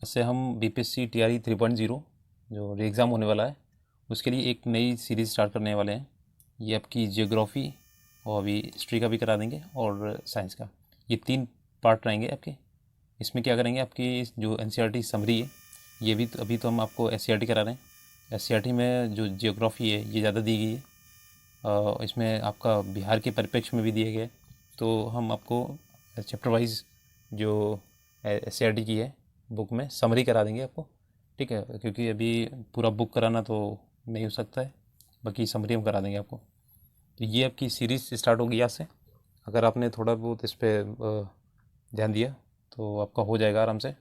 इससे हम BPSC TRE 3.0 जो री एग्ज़ाम होने वाला है उसके लिए एक नई सीरीज़ स्टार्ट करने वाले हैं। ये आपकी जियोग्राफी और अभी हिस्ट्री का भी करा देंगे और साइंस का। ये 3 पार्ट रहेंगे आपके। इसमें क्या करेंगे, आपकी जो एनसीईआरटी समरी है ये भी अभी तो हम आपको एससीईआरटी करा रहे हैं। एससीईआरटी में जो जियोग्राफी है ये ज़्यादा दी गई है, इसमें आपका बिहार के परिप्रेक्ष्य में भी दिया गया है। तो हम आपको चैप्टर वाइज जो एससीईआरटी की है बुक में समरी करा देंगे आपको, ठीक है, क्योंकि अभी पूरा बुक कराना तो नहीं हो सकता है, बाकी समरी हम करा देंगे आपको। तो ये आपकी सीरीज़ स्टार्ट होगी यहाँ से। अगर आपने थोड़ा बहुत इस पर ध्यान दिया तो आपका हो जाएगा आराम से।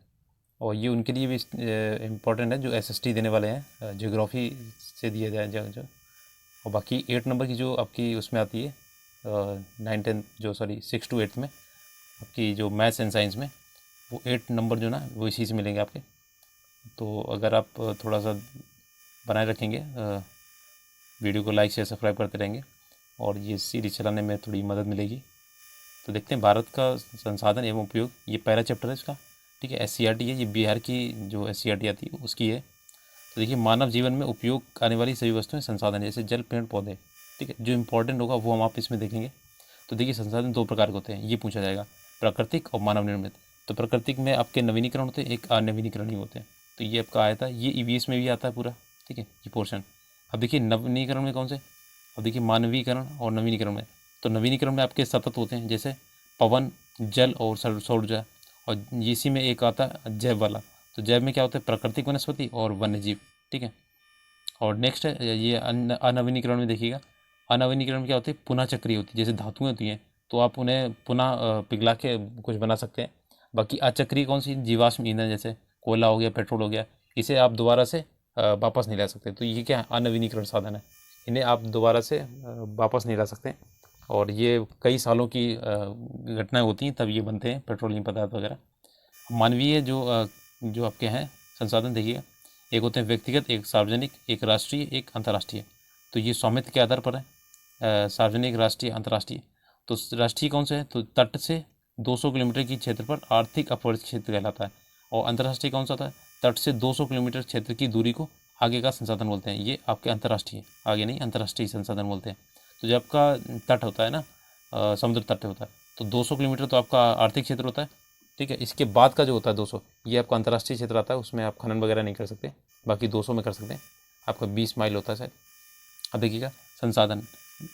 और ये उनके लिए भी इम्पोर्टेंट है जो एसएसटी देने वाले हैं, जियोग्राफी से दिया जाए जो। और बाकी 8 नंबर की जो आपकी उसमें आती है 9-10 जो सॉरी 6 to 8 में आपकी जो मैथ्स एंड साइंस में, वो 8 नंबर जो ना वो इसी से मिलेंगे आपके। तो अगर आप थोड़ा सा बनाए रखेंगे, वीडियो को लाइक शेयर सब्सक्राइब करते रहेंगे और ये सीरीज चलाने में थोड़ी मदद मिलेगी। तो देखते हैं भारत का संसाधन एवं उपयोग, ये पहला चैप्टर है इसका, ठीक है। एससीईआरटी है, ये बिहार की जो एससीईआरटी आती है उसकी है। तो देखिए, मानव जीवन में उपयोग आने वाली सभी वस्तुएं संसाधन जैसे जल पेड़ पौधे, ठीक है, जो इंपॉर्टेंट होगा वो हम आप इसमें देखेंगे। तो देखिए, संसाधन 2 प्रकार के होते हैं, ये पूछा जाएगा, प्राकृतिक और मानव निर्मित। तो प्राकृतिक में आपके नवीनीकरण होते हैं, एक अनवीनीकरणीय होते हैं। तो ये आपका आया था, ये ईवीएस में भी आता है पूरा, ठीक है, ये पोर्शन। अब देखिए नवीनीकरण में कौन से, अब देखिए मानवीकरण और नवीनीकरण में। तो नवीनीकरण में आपके सतत होते हैं जैसे पवन, जल और सौर ऊर्जा। और इसी में एक आता है जैव वाला। तो जैव में क्या होता है, प्राकृतिक वनस्पति और वन्यजीव, ठीक है। और नेक्स्ट है ये अनवीनीकरण में देखिएगा, अनवीनीकरण में क्या होती है, पुनः चक्रीय होती है। जैसे धातुएं होती हैं तो आप उन्हें पुनः पिघला के कुछ बना सकते हैं। बाकी अचक्रीय कौन सी, जीवाश्म ईंधन जैसे कोयला हो गया, पेट्रोल हो गया, इसे आप दोबारा से वापस नहीं ला सकते। तो ये क्या है, अनवीनीकरण साधन है, इन्हें आप दोबारा से वापस नहीं ला सकते। और ये कई सालों की घटनाएं होती हैं तब ये बनते हैं पेट्रोलियम पदार्थ वगैरह। मानवीय जो आपके हैं संसाधन देखिएगा, एक होते हैं व्यक्तिगत, एक सार्वजनिक, एक राष्ट्रीय, एक अंतर्राष्ट्रीय। तो ये स्वामित्व के आधार पर है, सार्वजनिक, राष्ट्रीय, अंतर्राष्ट्रीय। तो राष्ट्रीय कौन से है, तो तट से 200 किलोमीटर की क्षेत्र पर आर्थिक अपवर्तित क्षेत्र कहलाता है। और अंतर्राष्ट्रीय कौन सा था, तट से 200 किलोमीटर क्षेत्र की दूरी को आगे का संसाधन बोलते हैं। ये आपके अंतर्राष्ट्रीय, आगे नहीं, अंतर्राष्ट्रीय संसाधन बोलते हैं। तो जब आपका तट होता है ना, समुद्र तट होता है, तो 200 किलोमीटर तो आपका आर्थिक क्षेत्र होता है, ठीक है। इसके बाद का जो होता है 200, ये आपका अंतर्राष्ट्रीय क्षेत्र आता है, उसमें आप खनन वगैरह नहीं कर सकते। बाकी 200 में कर सकते हैं, आपका 20 माइल होता है शायद। अब देखिएगा संसाधन,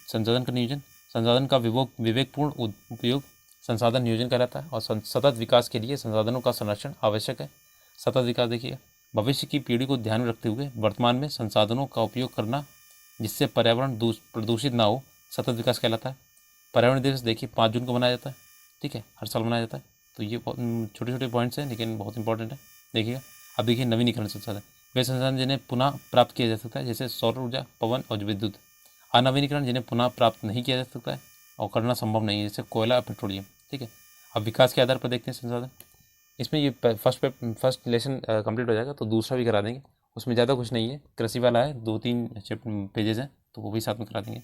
संसाधन का नियोजन, संसाधन का विवेकपूर्ण उपयोग संसाधन नियोजन कहलाता है। और सतत विकास के लिए संसाधनों का संरक्षण आवश्यक है। सतत विकास देखिएगा, भविष्य की पीढ़ी को ध्यान में रखते हुए वर्तमान में संसाधनों का उपयोग करना जिससे पर्यावरण प्रदूषित ना हो, सतत विकास कहलाता है। पर्यावरण दिवस देखिए 5 जून को मनाया जाता है, ठीक है, हर साल मनाया जाता है। तो ये छोटे छोटे पॉइंट्स हैं लेकिन बहुत इंपॉर्टेंट है, देखिएगा। अब देखिए नवीनीकरण संसाधन, वे संसाधन जिन्हें पुनः प्राप्त किया जा सकता है जैसे सौर ऊर्जा, पवन और विद्युत। अनवीनीकरण जिन्हें पुनः प्राप्त नहीं किया जा सकता है और करना संभव नहीं है, जैसे कोयला और पेट्रोलियम, ठीक है। अब विकास के आधार पर देखते हैं संसाधन। इसमें ये फर्स्ट लेसन कंप्लीट हो जाएगा तो दूसरा भी करा देंगे, उसमें ज़्यादा कुछ नहीं है, कृषि वाला है, 2-3 पेजेज हैं, तो वो भी साथ में करा देंगे।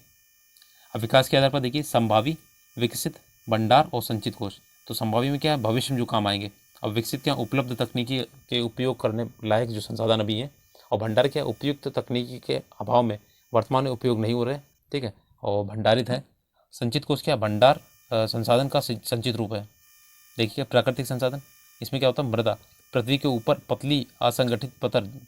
अब विकास के आधार पर देखिए संभावी, विकसित, भंडार और संचित कोष। तो संभावी में क्या है, भविष्य में जो काम आएंगे। अब विकसित क्या, उपलब्ध तकनीकी के उपयोग करने लायक जो संसाधन अभी हैं। और भंडार क्या, उपयुक्त तकनीकी के अभाव में वर्तमान में उपयोग नहीं हो रहे, ठीक है, और भंडारित है। संचित कोष क्या, भंडार संसाधन का संचित रूप है। देखिए प्राकृतिक संसाधन, इसमें क्या होता है, मृदा, पृथ्वी के ऊपर पतली असंगठित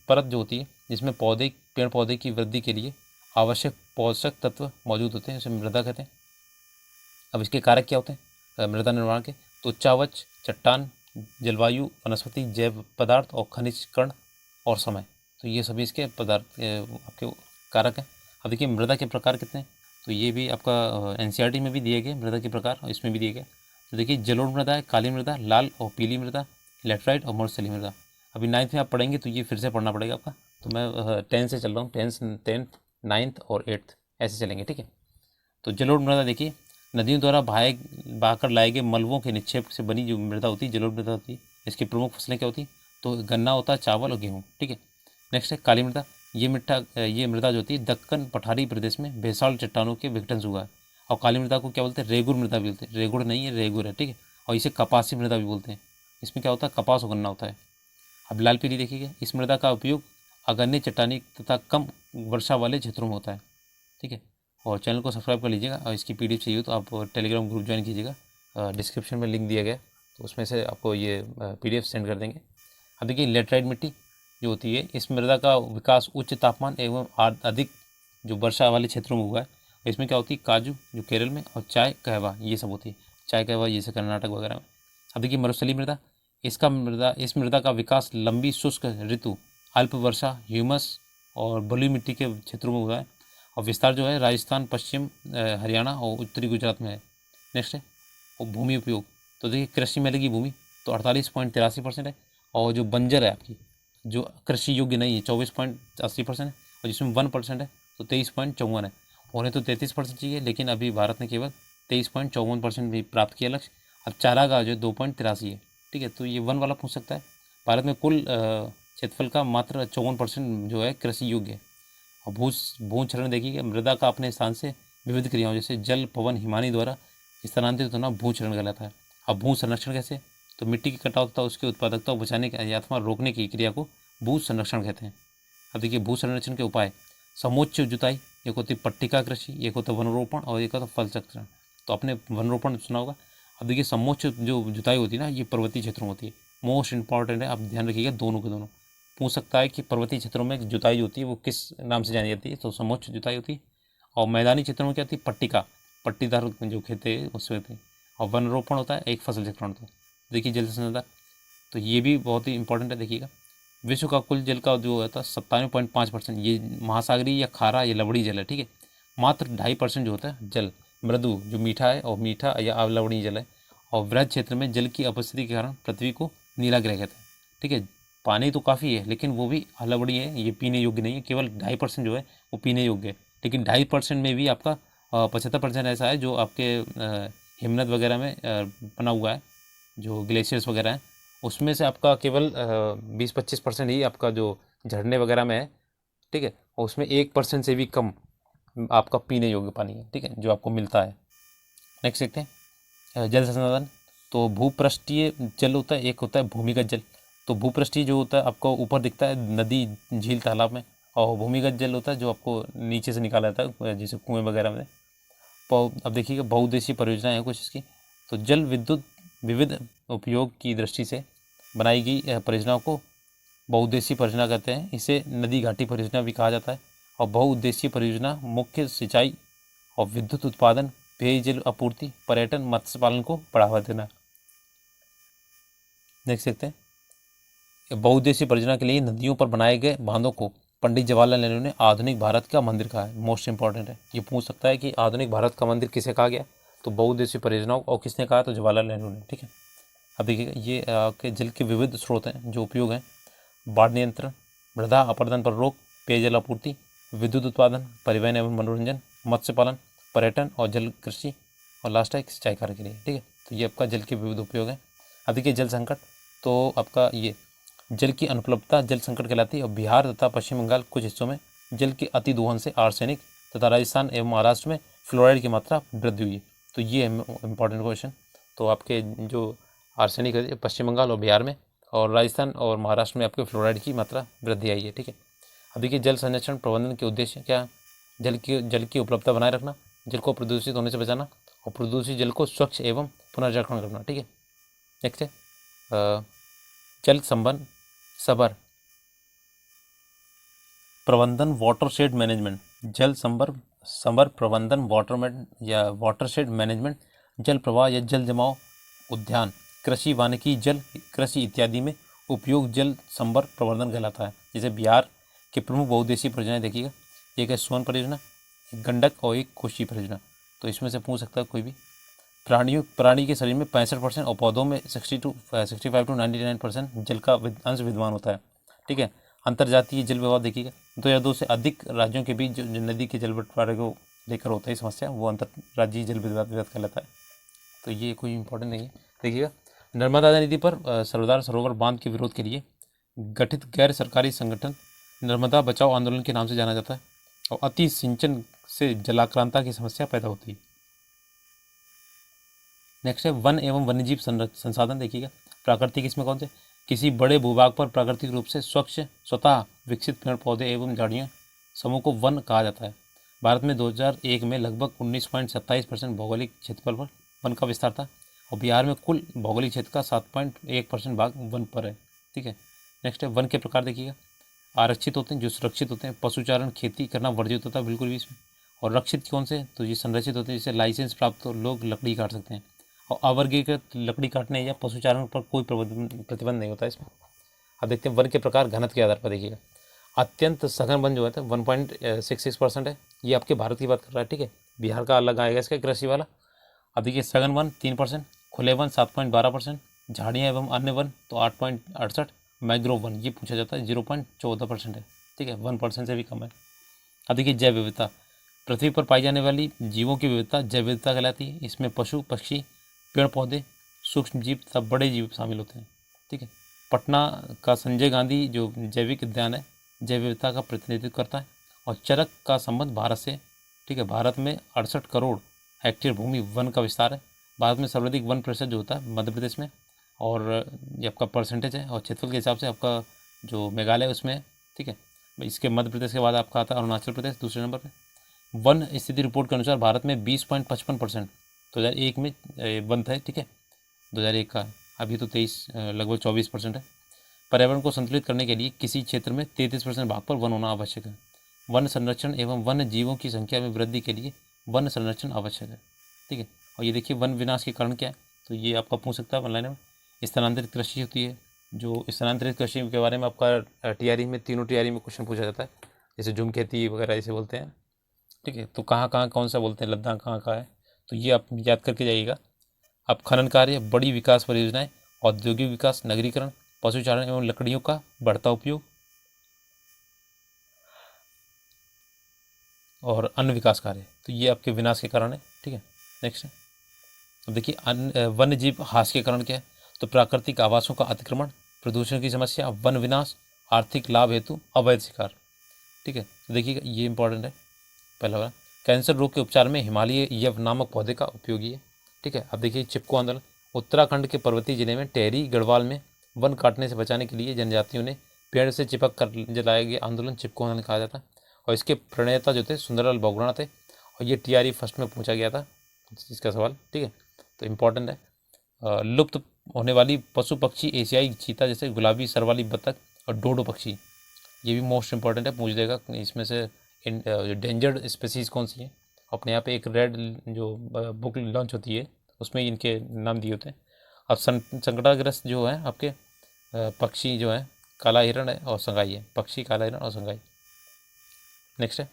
परत जो होती है जिसमें पेड़ पौधे की वृद्धि के लिए आवश्यक पोषक तत्व मौजूद होते हैं, उसे मृदा कहते हैं। अब इसके कारक क्या होते हैं मृदा निर्माण के, तो उच्चावच, चट्टान, जलवायु, वनस्पति, जैव पदार्थ और खनिज कण और समय। तो ये सभी इसके पदार्थ आपके कारक हैं। अब देखिए मृदा के प्रकार कितने हैं, तो ये भी आपका एनसीईआरटी में भी दिए गए मृदा के प्रकार, और इसमें भी दिए गए। तो देखिए जलोढ़ मृदा है, काली मृदा, लाल और पीली मृदा, लेटराइट और मरुस्थलीय मृदा। अभी 9th में आप पढ़ेंगे तो ये फिर से पढ़ना पड़ेगा आपका, तो मैं 10 से चल रहा हूँ, 10th, 9th और 8th ऐसे चलेंगे, ठीक है। तो जलोढ़ मृदा देखिए, नदियों द्वारा बहाकर लाए गए मलबों के निक्षेप से बनी जो मृदा होती है, जलोढ़ मृदा होती है। इसकी प्रमुख फसलें क्या होती हैं, तो गन्ना होता है, चावल और गेहूँ, ठीक है। नेक्स्ट है काली मृदा, ये मृदा जो होती है दक्कन पठारी प्रदेश में बेसाल्ट चट्टानों के विघटन से हुआ है। और काली मृदा को क्या बोलते हैं, रेगुर मृदा भी बोलते हैं, रेगुड़ नहीं है, रेगुर है, ठीक है। और इसे कपासी मृदा भी बोलते हैं, इसमें क्या होता है, कपास और गन्ना होता है। अब लाल पीली देखिएगा, इस मृदा का उपयोग अगण्य चट्टानी तथा कम वर्षा वाले क्षेत्रों में होता है। ठीक है, और चैनल को सब्सक्राइब कर लीजिएगा, और इसकी पीडीएफ चाहिए तो आप टेलीग्राम ग्रुप ज्वाइन कीजिएगा, डिस्क्रिप्शन में लिंक दिया गया, तो उसमें से आपको ये पीडीएफ सेंड कर देंगे। अब देखिए लेटराइट मिट्टी जो होती है, इस मृदा का विकास उच्च तापमान एवं अधिक जो वर्षा वाले क्षेत्रों में हुआ है। इसमें क्या होती है, काजू जो केरल में, और चाय कहवा ये सब होती है, चाय कहवा जैसे कर्नाटक वगैरह में। अब देखिए मरुस्थलीय मृदा, इस मृदा का विकास लंबी शुष्क ऋतु, अल्प वर्षा, ह्यूमस और बलुई मिट्टी के क्षेत्रों में हुआ है, और विस्तार जो है राजस्थान, पश्चिम हरियाणा और उत्तरी गुजरात में है। नेक्स्ट है और भूमि उपयोग, तो देखिए कृषि में लगी भूमि तो 48.83% है, और जो बंजर है आपकी, जो कृषि योग्य नहीं है, 24.80% है, और जिसमें 1% है तो 23.54 है। होने तो 33% चाहिए, लेकिन अभी भारत ने केवल 23.54% भी प्राप्त किया लक्ष्य। अब चारागाह जो 2.83 है। ठीक है, तो ये 1 वाला पूछ सकता है। भारत में कुल क्षेत्रफल का मात्र 54% जो है कृषि योग्य है। और भूक्षरण देखिए, मृदा का अपने स्थान से विविध क्रियाओं जैसे जल, पवन, हिमानी द्वारा स्थानांतरित होना भूक्षरण कहलाता है। अब भू संरक्षण कैसे, तो मिट्टी की कटाव तथा उसकी उत्पादकता को बचाने के अथवा रोकने की क्रिया को भू संरक्षण कहते हैं। अब देखिए भू संरक्षण के उपाय, समोच्च जुताई, एक होती पट्टिका कृषि, एक होता वनरोपण, और एक होता फल चक्रण। तो आपने वनरोपण सुना होगा। अब देखिए समोच्च जो जुताई होती है ना, ये पर्वतीय क्षेत्रों में होती है, मोस्ट इंपॉर्टेंट है, आप ध्यान रखिएगा दोनों के दोनों। पूछ सकता है कि पर्वतीय क्षेत्रों में जुताई होती है वो किस नाम से जानी जाती है, तो समोच्च जुताई होती है। और मैदानी क्षेत्रों में क्या होती है, पट्टिका, पट्टीदार जो खेत है उसमें होती है। और वनरोपण होता है, एक फसल चक्रण होता है। देखिए जल संसाधन, तो ये भी बहुत ही इंपॉर्टेंट है। देखिएगा विश्व का कुल जल का जो होता है 97.5%, ये महासागरीय या खारा या लवड़ी जल है। ठीक है, मात्र 2.5% जो होता है जल मृदु जो मीठा है, और मीठा या अवलवणीय जल है। और वृहद क्षेत्र में जल की उपस्थिति के कारण पृथ्वी को नीला ग्रह कहते हैं। ठीक है, पानी तो काफ़ी है, लेकिन वो भी अवलवणीय है, ये पीने योग्य नहीं है। केवल 2.5% जो है वो पीने योग्य है, लेकिन 2.5% में भी आपका 75% ऐसा है जो आपके हिमनद वगैरह में बना हुआ है, जो ग्लेशियर्स वगैरह हैं, उसमें से आपका केवल 20-25% ही आपका जो झरने वगैरह में है। ठीक है, और उसमें 1% से भी कम आपका पीने योग्य पानी है। ठीक है, जो आपको मिलता है। नेक्स्ट देखते हैं जल संसाधन, तो भूपृष्ठीय जल होता है, एक होता है भूमिगत जल। तो भूपृष्ठीय जो होता है आपको ऊपर दिखता है नदी, झील, तालाब में, और भूमिगत जल होता है जो आपको नीचे से निकाला जाता है जैसे कुएँ वगैरह में। अब देखिएगा बहुउद्देशीय परियोजनाएं हैं कुछ इसकी, तो जल विद्युत विविध उपयोग की दृष्टि से बनाई गई परियोजनाओं को बहुउद्देशीय परियोजना कहते हैं। इसे नदी घाटी परियोजना भी कहा जाता है। और बहुउद्देशीय परियोजना मुख्य सिंचाई और विद्युत उत्पादन, पेयजल आपूर्ति, पर्यटन, मत्स्य पालन को बढ़ावा देना। देख सकते हैं बहुउद्देशीय परियोजना के लिए नदियों पर बनाए गए बांधों को पंडित जवाहरलाल नेहरू ने आधुनिक भारत का मंदिर कहा है। मोस्ट इंपॉर्टेंट है, ये पूछ सकता है कि आधुनिक भारत का मंदिर किसे कहा गया, तो बहुउद्देशीय परियोजनाओं और किसने कहा, तो जवाहरलाल नेहरू ने। ठीक है, अब देखिए ये के जल के विविध स्रोत हैं जो उपयोग हैं, बाढ़ नियंत्रण, मृदा अपरदन पर रोक, पेयजल आपूर्ति, विद्युत उत्पादन, परिवहन एवं मनोरंजन, मत्स्य पालन, पर्यटन और जल कृषि, और लास्ट है सिंचाई कार्य के लिए। ठीक है, तो ये आपका जल के विविध उपयोग है। अब देखिए जल संकट, तो आपका ये जल की अनुपलब्धता जल संकट कहलाती है। और बिहार तथा पश्चिम बंगाल कुछ हिस्सों में जल के अति दोहन से आर्सेनिक तथा राजस्थान एवं महाराष्ट्र में फ्लोराइड की मात्रा वृद्धि हुई है। तो ये है इंपॉर्टेंट क्वेश्चन। तो आपके जो आर्सेनिक है पश्चिम बंगाल और बिहार में, और राजस्थान और महाराष्ट्र में आपके फ्लोराइड की मात्रा वृद्धि आई है। ठीक है, अब देखिए जल संरक्षण प्रबंधन के उद्देश्य क्या है, जल की उपलब्धता बनाए रखना, जल को प्रदूषित होने से बचाना, और प्रदूषित जल को स्वच्छ एवं पुनर्चक्रण करना। ठीक है, नेक्स्ट है जल संबंध सबर प्रबंधन, वाटरशेड मैनेजमेंट, जल संबर प्रबंधन, वाटरशेड मैनेजमेंट, जल प्रवाह या जल जमाव उद्यान, कृषि, वानिकी, जल कृषि इत्यादि में उपयोग जल संबर प्रबंधन कहलाता है। जैसे बिहार के प्रमुख बहुउद्देशीय परियोजनाएं देखिएगा, एक है सोन परियोजना, एक गंडक और एक कोशी परियोजना। तो इसमें से पूछ सकता है कोई भी। प्राणी के शरीर में 65% और पौधों में 65 to 99% जल का अंश विद्यमान होता है। ठीक है, अंतर्जातीय जल विवाद देखिएगा, 2 या 2 से अधिक राज्यों के बीच जो नदी के जल बंटवारे को लेकर होता है समस्या, वो अंतर्राज्यीय जल विवाद कहलाता है। तो ये कोई इंपॉर्टेंट नहीं है। देखिएगा नर्मदा नदी पर सरदार सरोवर बांध के विरोध के लिए गठित गैर सरकारी संगठन नर्मदा बचाओ आंदोलन के नाम से जाना जाता है। और अति सिंचन से जलाक्रांता की समस्या पैदा होती है। नेक्स्ट है वन एवं वन्यजीव संसाधन देखिएगा, प्राकृतिक इसमें कौन से, किसी बड़े भूभाग पर प्राकृतिक रूप से स्वतः विकसित पेड़ पौधे एवं झाड़ियाँ समूह को वन कहा जाता है। भारत में 2001 में लगभग 19.27% भौगोलिक क्षेत्रफल पर वन का विस्तार था और बिहार में कुल भौगोलिक क्षेत्र का 7.1% भाग वन पर है। ठीक है, नेक्स्ट है वन के प्रकार देखिएगा। आरक्षित होते हैं जो सुरक्षित होते हैं, पशुचारण खेती करना वर्जित होता है बिल्कुल भी इसमें। और रक्षित कौन से, तो ये संरक्षित होते हैं जिससे लाइसेंस प्राप्त हो लोग लकड़ी काट सकते हैं। और अवर्गीकृत लकड़ी काटने या पशुचारण पर कोई प्रतिबंध नहीं होता इसमें। अब देखते हैं वन के प्रकार घनत्व के आधार पर देखिएगा। अत्यंत सघन वन जो है 1.66% है, ये आपके भारत की बात कर रहा है। ठीक है, बिहार का अलग आएगा इसका कृषि वाला। अब देखिए सघन वन 3%, खुले वन 7.12%, झाड़ियाँ एवं अन्य वन तो 8.68, मैग्रोव वन ये पूछा जाता है 0.14% है। ठीक है, 1% से भी कम है। अब देखिए जैव विविधता, पृथ्वी पर पाई जाने वाली जीवों की विविधता जैव विविधता कहलाती है। इसमें पशु पक्षी, पेड़ पौधे, सूक्ष्म जीव सब बड़े जीव शामिल होते हैं। ठीक है, पटना का संजय गांधी जो जैविक उद्यान है जैव विविधता का प्रतिनिधित्व करता है। और चरक का संबंध भारत से। ठीक है, भारत में 68 करोड़ हेक्टेयर भूमि वन का विस्तार है। भारत में सर्वाधिक वन प्रतिशत जो होता है मध्य प्रदेश में, और ये आपका परसेंटेज है। और क्षेत्रफल के हिसाब से आपका जो मेघालय उसमें, ठीक है, इसके मध्य प्रदेश के बाद आपका आता है अरुणाचल प्रदेश दूसरे नंबर पे। वन स्थिति रिपोर्ट के अनुसार भारत में 20.55% 2001 में वन था। ठीक है, 2001 का, अभी तो 23 लगभग 24% है। पर्यावरण को संतुलित करने के लिए किसी क्षेत्र में 33% भाग पर वन होना आवश्यक है। वन संरक्षण एवं वन्य जीवों की संख्या में वृद्धि के लिए वन संरक्षण आवश्यक है। ठीक है, और ये देखिए वन विनाश के कारण क्या है, तो ये आपका पूछ सकता है ऑनलाइन में। स्थानांतरित कृषि होती है, जो स्थानांतरित कृषि के बारे में आपका टीआरई में, तीनों टीआरई में क्वेश्चन पूछा जाता है, जैसे झुम खेती वगैरह ऐसे बोलते हैं। ठीक है, तो कहाँ कहाँ कौन सा बोलते हैं, लद्दाख कहाँ कहाँ है, तो ये आप याद करके जाइएगा। अब खनन कार्य, बड़ी विकास परियोजनाएं, औद्योगिक विकास, नगरीकरण, पशुचारण एवं लकड़ियों का बढ़ता उपयोग और अन्य विकास कार्य, तो ये आपके विनाश के कारण है। ठीक है, नेक्स्ट है। अब देखिए वन्य जीव हास के कारण क्या है, तो प्राकृतिक आवासों का अतिक्रमण, प्रदूषण की समस्या, वन विनाश, आर्थिक लाभ हेतु अवैध शिकार। ठीक है, तो देखिएगा ये इंपॉर्टेंट है। पहला वाला, कैंसर रोग के उपचार में हिमालय यव नामक पौधे का उपयोगी है। ठीक है, अब देखिए चिपको आंदोलन, उत्तराखंड के पर्वतीय जिले में टेहरी गढ़वाल में वन काटने से बचाने के लिए जनजातियों ने पेड़ से चिपक कर जलाया गया आंदोलन चिपको आंदोलन कहा जाता है। और इसके प्रणेता जो थे सुंदरलाल बहुगुणा थे, और ये टीआरई फर्स्ट में पूछा गया था इसका सवाल। ठीक है, तो इम्पॉर्टेंट है। लुप्त होने वाली पशु पक्षी, एशियाई चीता जैसे गुलाबी सर वाली बतख और डोडो पक्षी, ये भी मोस्ट इंपॉर्टेंट है, पूछ देगा इसमें से डेंजर्ड स्पीसीज कौन सी है। अपने यहाँ पे एक रेड जो बुक लॉन्च होती है उसमें इनके नाम दिए होते हैं। अब संकटाग्रस्त जो है आपके पक्षी जो है काला हिरण है और संगाई है, पक्षी काला हिरण और संगाई। नेक्स्ट है,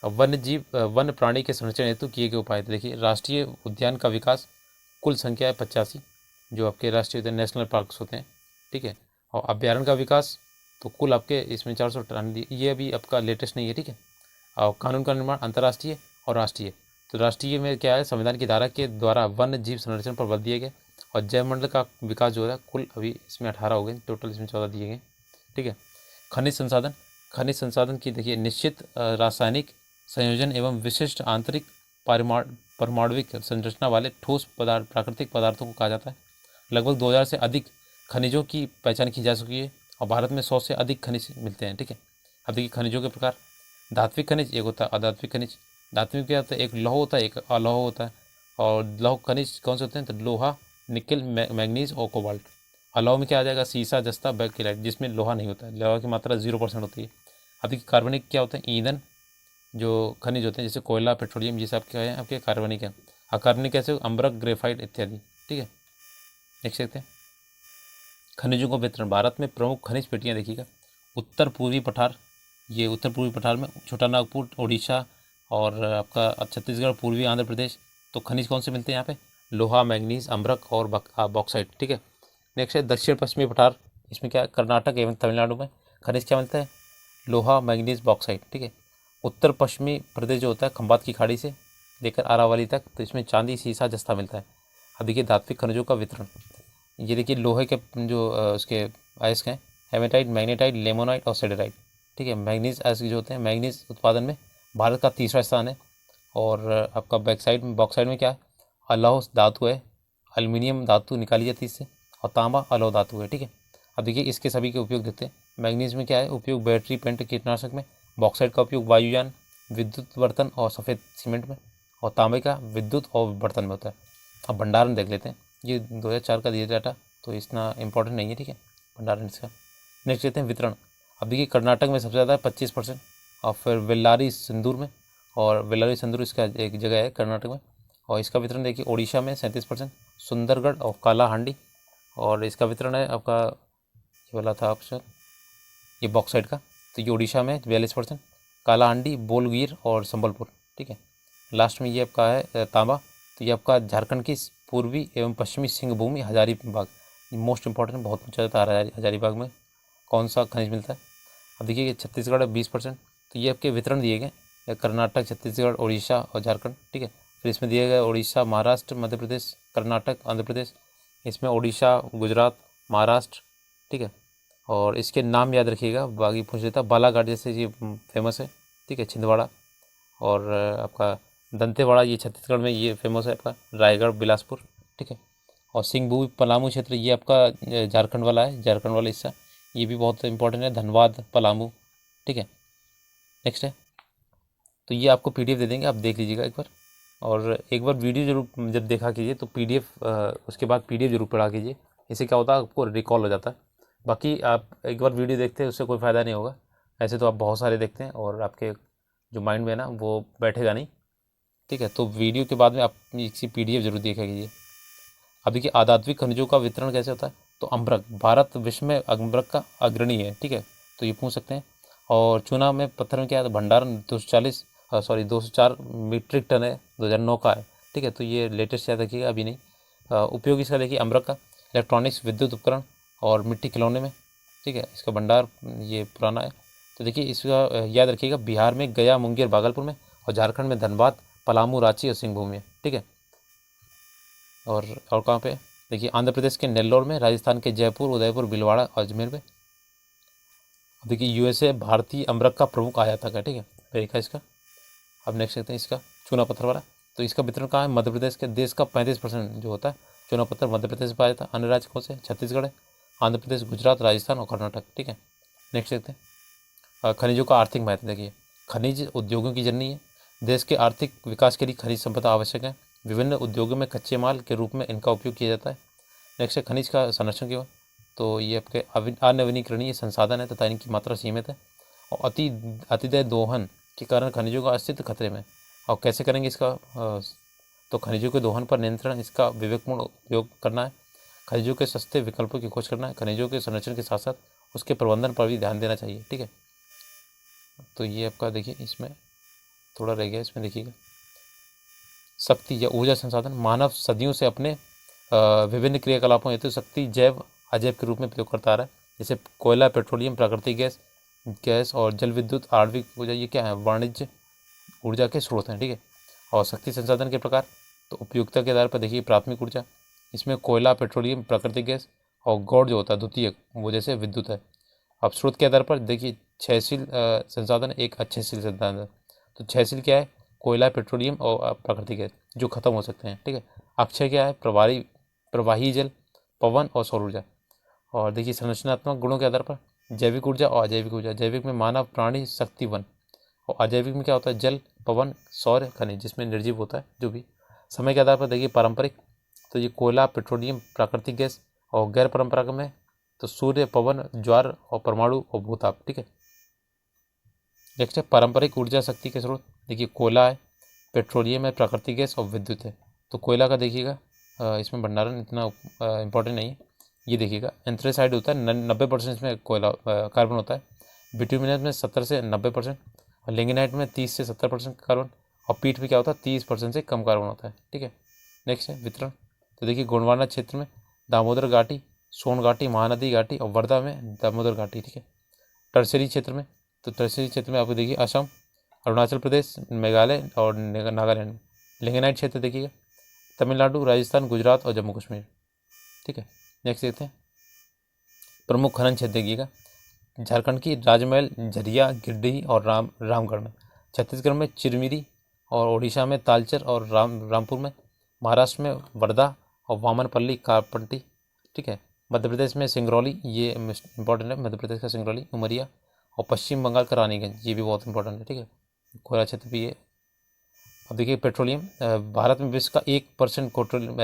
अब वन्य जीव वन्य प्राणी के संरक्षण हेतु किए गए उपाय। देखिए राष्ट्रीय उद्यान का विकास, कुल संख्या है 85 जो आपके राष्ट्रीय उद्यान नेशनल पार्क्स होते हैं। ठीक है, और अभ्यारण्य का विकास तो कुल आपके इसमें 498, ये अभी आपका लेटेस्ट नहीं है। ठीक है, और कानून का निर्माण अंतर्राष्ट्रीय और राष्ट्रीय, तो राष्ट्रीय में क्या है, संविधान की धारा के द्वारा वन्य जीव संरक्षण पर बल दिए गए। और जैव मंडल का विकास जो है कुल अभी इसमें 18 हो गए, टोटल इसमें 14 दिए गए। ठीक है, खनिज संसाधन, खनिज संसाधन की देखिए निश्चित रासायनिक संयोजन एवं विशिष्ट आंतरिक परमाणुविक संरचना वाले ठोस पदार्थ प्राकृतिक पदार्थों को कहा जाता है। लगभग 2000 से अधिक खनिजों की पहचान की जा चुकी है और भारत में 100 से अधिक खनिज मिलते हैं। ठीक है, अब देखिए खनिजों के प्रकार, धात्विक खनिज एक होता है, अधात्विक खनिज। धात्विक क्या होता है, एक लौह होता है, एक अलौह होता है। और लौह खनिज कौन से होते हैं, तो लोहा, निकल, मैग्नीज और कोबाल्ट। अलौह में क्या आ जाएगा, सीसा, जस्ता, बैकेलाइट, जिसमें लोहा नहीं होता है, लोहा की मात्रा 0% होती है। अब देखिए कार्बनिक क्या होता है, ईंधन जो खनिज होते हैं जैसे कोयला, पेट्रोलियम, ये सब क्या है आपके कार्बनिक है। अकार्बनिक कैसे, अम्बरक, ग्रेफाइट इत्यादि। ठीक है, देख सकते हैं। खनिजों का वितरण, भारत में प्रमुख खनिज पेटियाँ देखिएगा, उत्तर पूर्वी पठार, ये उत्तर पूर्वी पठार में छोटा नागपुर, उड़ीसा और आपका छत्तीसगढ़, पूर्वी आंध्र प्रदेश। तो खनिज कौन से मिलते हैं यहाँ पे, लोहा, मैंगनीज, अम्बरक और बॉक्साइट। ठीक है, नेक्स्ट है दक्षिण पश्चिमी पठार, इसमें क्या कर्नाटक एवं तमिलनाडु में खनिज क्या मिलता है, लोहा, मैंगनीज, बॉक्साइट। ठीक है, उत्तर पश्चिमी प्रदेश जो होता है खंबात की खाड़ी से लेकर अरावली तक, तो इसमें चांदी, सीसा, जस्ता मिलता है। अब देखिए धात्विक खनिजों का वितरण, ये देखिए लोहे के जो उसके अयस्क हैं, हेमेटाइट, मैग्नेटाइट, लेमोनाइट और सेडेराइट। ठीक है, मैग्नीज अयस्क जो होते हैं, मैग्नीज उत्पादन में भारत का 3रा स्थान है। और आपका बॉक्साइड में क्या है, अलौह धातु है, एल्युमिनियम धातु निकाली जाती है इससे, और तांबा अलौह धातु है। ठीक है, अब देखिए इसके सभी के उपयोग देखते हैं। मैग्नीज में क्या है उपयोग, बैटरी, पेंट, कीटनाशक में। बॉक्साइट का उपयोग वायुयान, विद्युत बर्तन और सफ़ेद सीमेंट में। और तांबे का विद्युत और बर्तन में होता है। अब भंडारण देख लेते हैं। ये 2004 का दिया डाटा, तो इतना इंपॉर्टेंट नहीं है, ठीक है, भंडारण इसका। नेक्स्ट लेते हैं वितरण। अब देखिए कर्नाटक में सबसे ज़्यादा है 25%, और फिर वेल्लारी सिंदूर में, और वेल्लारी सिंदूर इसका एक जगह है कर्नाटक में। और इसका वितरण देखिए उड़ीसा में 37%, सुंदरगढ़ और कालाहांडी। और इसका वितरण है आपका, ये वाला था ऑप्शन, ये बॉक्साइट का, तो ये उड़ीसा में 42%, कालाहांडी, बोलगीर और संबलपुर, ठीक है। लास्ट में ये आपका है तांबा, तो ये आपका झारखंड की पूर्वी एवं पश्चिमी सिंहभूमि हजारीबाग, मोस्ट इंपॉर्टेंट, बहुत पूछा जाता है हजारीबाग में कौन सा खनिज मिलता है। अब देखिए कि छत्तीसगढ़ 20%, तो ये आपके वितरण दिए गए कर्नाटक, छत्तीसगढ़, उड़ीसा और झारखंड, ठीक है। फिर इसमें दिए गए उड़ीसा, महाराष्ट्र, मध्य प्रदेश, कर्नाटक, आंध्र प्रदेश। इसमें उड़ीसा, गुजरात, महाराष्ट्र, ठीक है। और इसके नाम याद रखिएगा, बाकी पूछ लेता। बालाघाट जैसे ये फेमस है, ठीक है, छिंदवाड़ा। और आपका दंतेवाड़ा ये छत्तीसगढ़ में ये फेमस है आपका, रायगढ़, बिलासपुर, ठीक है। और सिंहभूमि पलामू क्षेत्र ये आपका झारखंड वाला है, झारखंड वाला हिस्सा, ये भी बहुत इंपॉर्टेंट है, धनबाद, पलामू, ठीक है। नेक्स्ट है, तो ये आपको पीडीएफ दे देंगे, आप देख लीजिएगा एक बार। और एक बार वीडियो जरूर जब देखा कीजिए तो पीडीएफ, उसके बाद पीडीएफ जरूर पढ़ा कीजिए, इससे क्या होता है आपको रिकॉल हो जाता है। बाकी आप एक बार वीडियो देखते हैं उससे कोई फ़ायदा नहीं होगा, ऐसे तो आप बहुत सारे देखते हैं और आपके जो माइंड में है ना वो बैठेगा नहीं, ठीक है। तो वीडियो के बाद में आप इसी पीडीएफ जरूर देखा कीजिए। अब देखिए आधात्विक खनिजों का वितरण कैसे होता है, तो अम्बरक, भारत विश्व में अम्बरक का अग्रणी है, ठीक है, तो ये पूछ सकते हैं। और चूना में पत्थर में क्या है, तो भंडारण 204 मीट्रिक टन है, 2009 का है, ठीक है, तो ये लेटेस्ट याद रखिएगा, अभी नहीं। उपयोग इसका देखिए अम्बरक का इलेक्ट्रॉनिक्स, विद्युत उपकरण और मिट्टी खिलौने में, ठीक है, इसका भंडार ये पुराना है। तो देखिए इसका याद रखिएगा, बिहार में गया, मुंगेर, भागलपुर में, और झारखंड में धनबाद, पलामू, रांची और सिंहभूमि में, ठीक है। और कहाँ पे, देखिए आंध्र प्रदेश के नेल्लोर में, राजस्थान के जयपुर, उदयपुर, भीलवाड़ा और अजमेर में। देखिए यूएसए भारतीय अम्बरक का प्रमुख आयातक है, ठीक है, देखा इसका। अब नेक्स्ट देखते हैं इसका चूना पत्थर वाला, तो इसका वितरण कहाँ है, मध्य प्रदेश के, देश का 35% जो होता है चूना पत्थर मध्य प्रदेश में पाया जाता है। अन्य राज्य कौन से, छत्तीसगढ़ है, आंध्र प्रदेश, गुजरात, राजस्थान और कर्नाटक, ठीक है। नेक्स्ट देखते हैं खनिजों का आर्थिक महत्व। देखिए खनिज उद्योगों की जननी है, देश के आर्थिक विकास के लिए खनिज संपदा आवश्यक है, विभिन्न उद्योगों में कच्चे माल के रूप में इनका उपयोग किया जाता है। नेक्स्ट है खनिज का संरक्षण क्यों, तो ये आपके अनवीनीकरणीय संसाधन है तथा इनकी मात्रा सीमित है, और अतिदय दोहन के कारण खनिजों का अस्तित्व खतरे में। और कैसे करेंगे इसका, तो खनिजों के दोहन पर नियंत्रण, इसका विवेकपूर्ण उपयोग करना है, खनिजों के सस्ते विकल्पों की खोज करना है, खनिजों के संरक्षण के साथ साथ उसके प्रबंधन पर भी ध्यान देना चाहिए, ठीक है। तो ये आपका देखिए इसमें थोड़ा रह गया, इसमें देखिएगा शक्ति या ऊर्जा संसाधन, मानव सदियों से अपने विभिन्न क्रियाकलापों हेतु शक्ति जैव अजैव के रूप में प्रयोग करता आ रहा है, जैसे कोयला, पेट्रोलियम, प्राकृतिक गैस और जल विद्युत, आणविक ऊर्जा, ये क्या है, वाणिज्य ऊर्जा के स्रोत हैं, ठीक है। और शक्ति संसाधन के प्रकार, तो उपयोगिता के आधार पर देखिए प्राथमिक ऊर्जा, इसमें कोयला, पेट्रोलियम, प्राकृतिक गैस और गौड़ जो होता है द्वितीयक, वो जैसे विद्युत है। अब स्रोत के आधार पर देखिए क्षयशील संसाधन एक अच्छेशील संसाधन है, तो क्षयशील क्या है, कोयला, पेट्रोलियम और प्राकृतिक गैस जो खत्म हो सकते हैं, ठीक है। अक्षय क्या है, प्रवाही जल, पवन और सौर ऊर्जा। और देखिए संरचनात्मक गुणों के आधार पर जैविक ऊर्जा और अजैविक ऊर्जा, जैविक में मानव, प्राणी, शक्ति, वन, और अजैविक में क्या होता है, जल, पवन, सौर, खनिज जिसमें निर्जीव होता है जो भी। समय के आधार पर देखिए पारंपरिक, तो ये कोयला, पेट्रोलियम, प्राकृतिक गैस, और गैर परंपरागत में तो सूर्य, पवन, ज्वार और परमाणु और भूताप, ठीक है। नेक्स्ट है पारंपरिक ऊर्जा शक्ति के स्रोत, देखिए कोयला है, पेट्रोलियम है, प्राकृतिक गैस और विद्युत है। तो कोयला का देखिएगा इसमें भंडारण इतना इंपॉर्टेंट नहीं है, ये देखिएगा एंथ्रेसाइड होता है 90% इसमें कोयला कार्बन होता है, बिट्यूमिनस में 70 से 90%, और लिग्नाइट में 30 से 70% कार्बन, और पीट में क्या होता है 30% से कम कार्बन होता है, ठीक है। नेक्स्ट है वितरण, तो देखिए गोंडवाना क्षेत्र में दामोदर घाटी, सोन घाटी, महानदी घाटी, और वर्धा में दामोदर घाटी, ठीक है। टर्सरी क्षेत्र में, तो टर्सरी क्षेत्र में आपको देखिए असम, अरुणाचल प्रदेश, मेघालय और नागालैंड। लिग्नाइट क्षेत्र देखिएगा तमिलनाडु, राजस्थान, गुजरात और जम्मू कश्मीर, ठीक है। नेक्स्ट देखते हैं प्रमुख खनन क्षेत्र, देखिएगा झारखंड की राजमहल, झरिया, गिरडीह और रामगढ़ में, छत्तीसगढ़ में चिरमिरी, और उड़ीसा में तालचर और रामपुर में, महाराष्ट्र में वर्धा और वामनपल्ली, कारपट्टी, ठीक है, मध्य प्रदेश में सिंगरौली, ये इंपॉर्टेंट है, मध्य प्रदेश का सिंगरौली, उमरिया। और पश्चिम बंगाल का रानीगंज, ये भी बहुत इंपॉर्टेंट है, ठीक है, कोयला क्षेत्र भी है। अब देखिए पेट्रोलियम, भारत में विश्व का 1%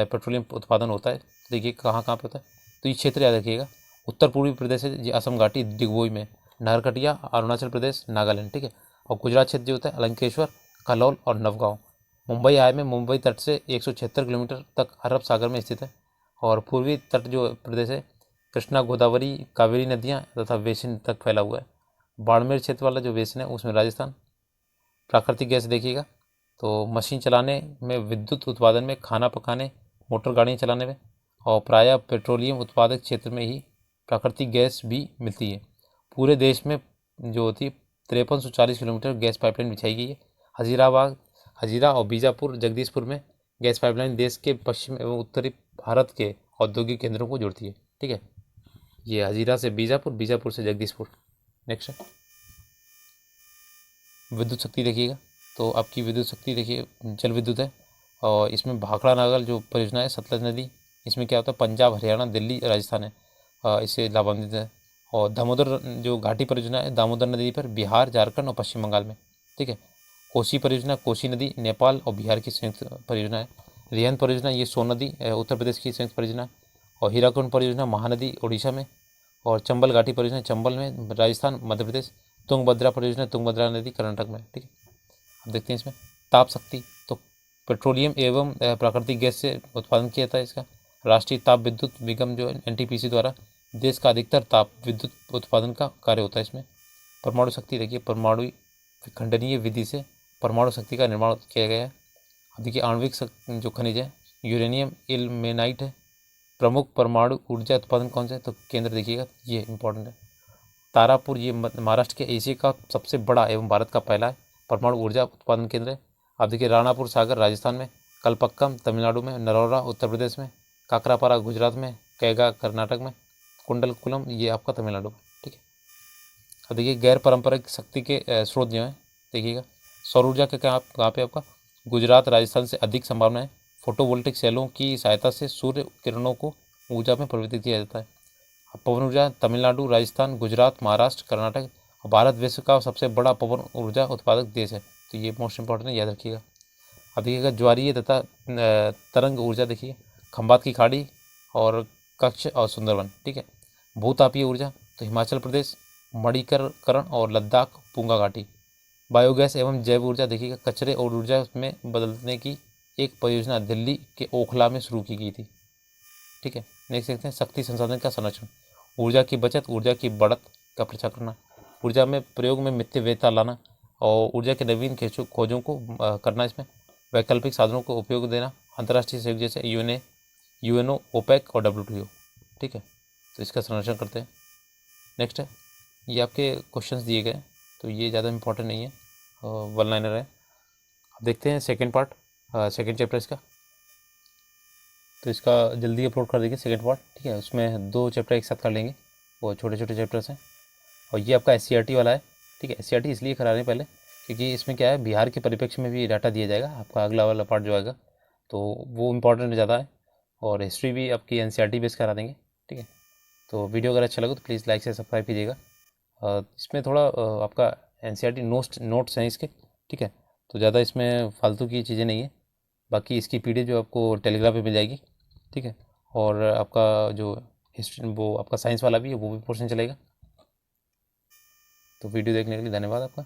पेट्रोलियम उत्पादन होता है। तो देखिए कहाँ कहाँ पे होता है, तो ये क्षेत्र याद रखिएगा। उत्तर पूर्वी प्रदेश है ये असम घाटी डिगबोई में, नाहरकटिया अरुणाचल प्रदेश नागालैंड, ठीक है। और गुजरात क्षेत्र जो होता है अलंकेश्वर, कलौल और नवगांव। मुंबई आय में मुंबई तट से 176 किलोमीटर तक अरब सागर में स्थित है। और पूर्वी तट जो प्रदेश है कृष्णा गोदावरी कावेरी नदियाँ तथा बेसिन तक फैला हुआ है। बाड़मेर क्षेत्र वाला जो बेसिन है उसमें राजस्थान। प्राकृतिक गैस देखिएगा, तो मशीन चलाने में, विद्युत उत्पादन में, खाना पकाने, मोटर गाड़ियाँ चलाने में, और प्रायः पेट्रोलियम उत्पादक क्षेत्र में ही प्राकृतिक गैस भी मिलती है। पूरे देश में जो होती है 5340 किलोमीटर गैस पाइपलाइन बिछाई गई है। हजीरा और बीजापुर जगदीशपुर में गैस पाइपलाइन देश के पश्चिम एवं उत्तरी भारत के औद्योगिक केंद्रों को जोड़ती है, ठीक है। ये हजीरा से बीजापुर, बीजापुर से जगदीशपुर। नेक्स्ट है विद्युत शक्ति देखिएगा, तो आपकी विद्युत शक्ति देखिए जल विद्युत है। और इसमें भाखड़ा नागल जो परियोजना है सतलज नदी, इसमें क्या होता है पंजाब, हरियाणा, दिल्ली, राजस्थान है इससे लाभान्वित है। और दामोदर जो घाटी परियोजना है दामोदर नदी पर बिहार, झारखंड और पश्चिम बंगाल में, ठीक है। कोसी परियोजना कोसी नदी नेपाल और बिहार की संयुक्त परियोजना है। रिहंद परियोजना ये सोन नदी उत्तर प्रदेश की संयुक्त परियोजना है। और हीराकुंड परियोजना महानदी उड़ीसा में। और चंबल घाटी परियोजना चंबल में राजस्थान, मध्य प्रदेश। तुंगभद्रा परियोजना तुंगभद्रा नदी कर्नाटक में, ठीक है। अब देखते हैं इसमें ताप शक्ति, तो पेट्रोलियम एवं प्राकृतिक गैस से उत्पादन किया जाता है इसका। राष्ट्रीय ताप विद्युत निगम जो एनटीपीसी द्वारा देश का अधिकतर ताप विद्युत उत्पादन का कार्य होता है इसमें। परमाणु शक्ति देखिए, परमाणु विखंडनीय विधि से परमाणु शक्ति का निर्माण किया गया है। अब देखिए आणविक जो खनिज है यूरेनियम इल्मेनाइट है। प्रमुख परमाणु ऊर्जा उत्पादन कौन सा है, तो केंद्र देखिएगा ये इंपॉर्टेंट है तारापुर, ये महाराष्ट्र के एशिया का सबसे बड़ा एवं भारत का पहला परमाणु ऊर्जा उत्पादन केंद्र है। अब देखिए राणापुर सागर राजस्थान में, कलपक्कम तमिलनाडु में, नरोरा उत्तर प्रदेश में, काकरापारा गुजरात में, कैगा कर्नाटक में, कुंडलकुलम ये आपका तमिलनाडु में, ठीक है। अब देखिए गैर पारंपरिक शक्ति के स्रोत जो हैं देखिएगा, सौर ऊर्जा का कहाँ पे आपका गुजरात राजस्थान से अधिक संभावना है। फोटोवोल्टिक सेलों की सहायता से सूर्य किरणों को ऊर्जा में परिवर्तित किया जाता है। पवन ऊर्जा तमिलनाडु, राजस्थान, गुजरात, महाराष्ट्र, कर्नाटक। भारत विश्व का सबसे बड़ा पवन ऊर्जा उत्पादक देश है, तो ये मोस्ट इंपॉर्टेंट है, याद रखिएगा। अब देखिएगा ज्वारीय तथा तरंग ऊर्जा देखिए, खंबात की खाड़ी और कच्छ और सुंदरवन, ठीक है। भूतापीय ऊर्जा तो हिमाचल प्रदेश, मणिकरण और लद्दाख, पूंगा घाटी। बायोगैस एवं जैव ऊर्जा देखिएगा, कचरे और ऊर्जा में बदलने की एक परियोजना दिल्ली के ओखला में शुरू की गई थी, ठीक है। नेक्स्ट देखते हैं शक्ति संसाधन का संरक्षण, ऊर्जा की बचत, ऊर्जा की बढ़त का प्रचार करना, ऊर्जा में प्रयोग में मितव्ययिता लाना और ऊर्जा के नवीन खोजों को करना, इसमें वैकल्पिक साधनों को उपयोग देना, अंतर्राष्ट्रीय सहयोग जैसे यूएनओ, ओपेक और WTO, ठीक है। तो इसका संरक्षण करते हैं। नेक्स्ट है ये आपके क्वेश्चंस दिए गए, तो ये ज़्यादा इंपॉर्टेंट नहीं है, वन लाइनर है। अब देखते हैं सेकेंड पार्ट, सेकेंड चैप्टर इसका, तो इसका जल्दी अपलोड कर देंगे सेकेंड पार्ट, ठीक है। उसमें 2 चैप्टर एक साथ कर लेंगे, वो छोटे छोटे चैप्टर्स हैं। और ये आपका SCRT वाला है, ठीक है। SCRT इसलिए करा रहे हैं पहले क्योंकि इसमें क्या है बिहार के परिप्रेक्ष्य में भी डाटा दिया जाएगा आपका, अगला वाला पार्ट जो आएगा तो वो इम्पॉर्टेंट ज़्यादा है। और हिस्ट्री भी आपकी NCERT बेस करा देंगे, ठीक है। तो वीडियो अगर अच्छा लगे तो प्लीज़ लाइक से सब्सक्राइब कीजिएगा। इसमें थोड़ा आपका NCERT नोट्स हैं इसके, ठीक है। तो ज़्यादा इसमें फालतू की चीज़ें नहीं है। बाकी इसकी PDF जो आपको टेलीग्राम पे मिल जाएगी, ठीक है। और आपका जो हिस्ट्री वो आपका साइंस वाला भी है वो भी पोर्शन चलेगा। तो वीडियो देखने के लिए धन्यवाद आपका।